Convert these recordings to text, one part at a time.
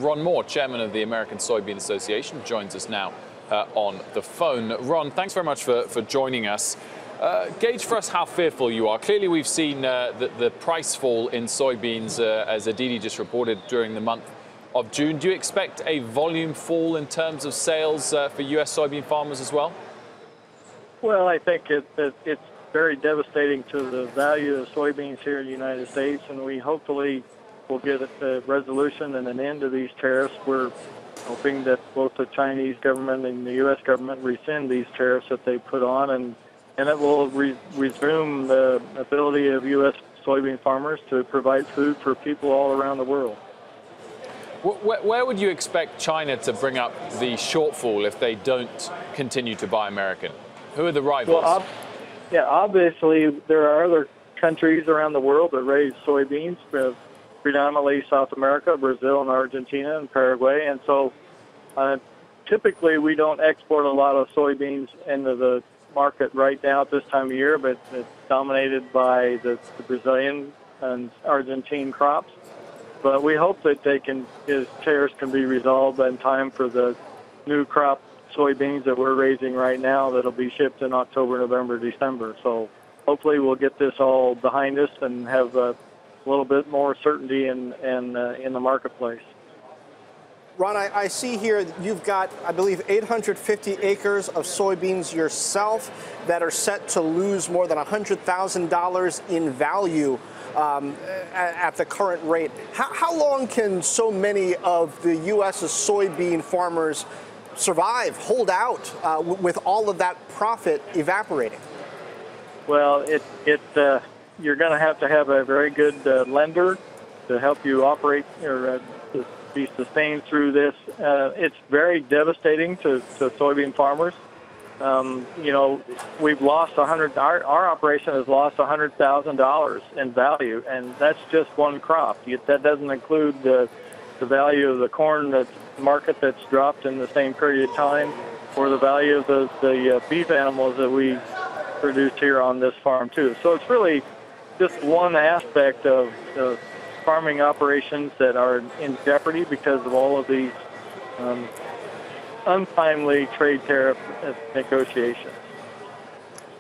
Ron Moore, chairman of the American Soybean Association, joins us now on the phone. Ron, thanks very much for joining us. Gauge for us how fearful you are. Clearly, we've seen the price fall in soybeans, as Aditi just reported, during the month of June. Do you expect a volume fall in terms of sales for U.S. soybean farmers as well? Well, I think it's very devastating to the value of soybeans here in the United States, and we hopefully will get a resolution and an end to these tariffs. We're hoping that both the Chinese government and the U.S. government rescind these tariffs that they put on, and it will resume the ability of U.S. soybean farmers to provide food for people all around the world. Where would you expect China to bring up the shortfall if they don't continue to buy American? Who are the rivals? Well, obviously there are other countries around the world that raise soybeans, predominantly South America, Brazil, and Argentina, and Paraguay. And so typically we don't export a lot of soybeans into the market right now at this time of year, but it's dominated by the Brazilian and Argentine crops. But we hope that his tariffs can be resolved in time for the new crop soybeans that we're raising right now that'll be shipped in October, November, December. So hopefully we'll get this all behind us and have a little bit more certainty in the marketplace. Ron, I see here that you've got, I believe, 850 acres of soybeans yourself that are set to lose more than $100,000 in value at the current rate. How long can so many of the U.S.'s soybean farmers survive, hold out with all of that profit evaporating? Well, you're going to have a very good lender to help you operate or to be sustained through this. It's very devastating to soybean farmers. We've lost our operation has lost $100,000 in value, and that's just one crop. That doesn't include the value of the corn market that's dropped in the same period of time, or the value of the beef animals that we produce here on this farm too. So it's really just one aspect of the farming operations that are in jeopardy because of all of these untimely trade tariff negotiations.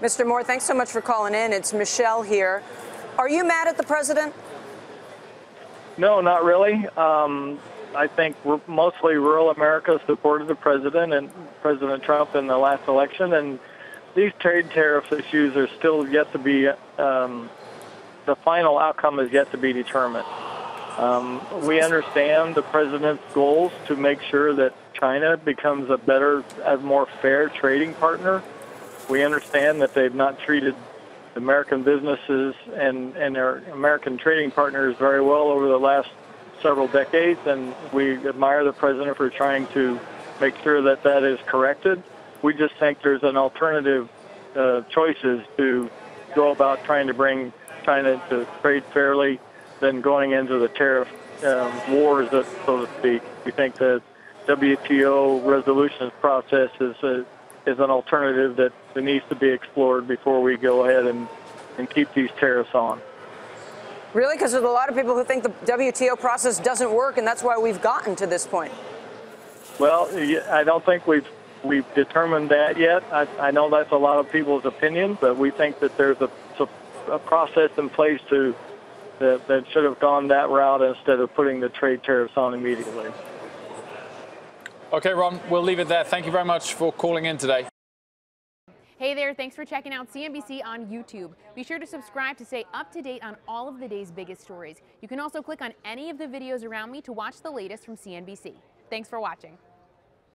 Mr. Moore, thanks so much for calling in. It's Michelle here. Are you mad at the president? No, not really. I think mostly rural America supported the president and President Trump in the last election, and these trade tariff issues are still yet to be, the final outcome is yet to be determined. We understand the president's goals to make sure that China becomes a more fair trading partner. We understand that they've not treated American businesses and their American trading partners very well over the last several decades, and we admire the president for trying to make sure that that is corrected. We just think there's an alternative choices to go about trying to bring China to trade fairly than going into the tariff wars, so to speak. We think the WTO resolution process is an alternative that needs to be explored before we go ahead and keep these tariffs on. Really? Because there's a lot of people who think the WTO process doesn't work, and that's why we've gotten to this point. Well, I don't think we've determined that yet. I know that's a lot of people's opinion, but we think that there's a process in place that should have gone that route instead of putting the trade tariffs on immediately. Okay, Ron, we'll leave it there. Thank you very much for calling in today. Hey there, thanks for checking out CNBC on YouTube. Be sure to subscribe to stay up to date on all of the day's biggest stories. You can also click on any of the videos around me to watch the latest from CNBC. Thanks for watching.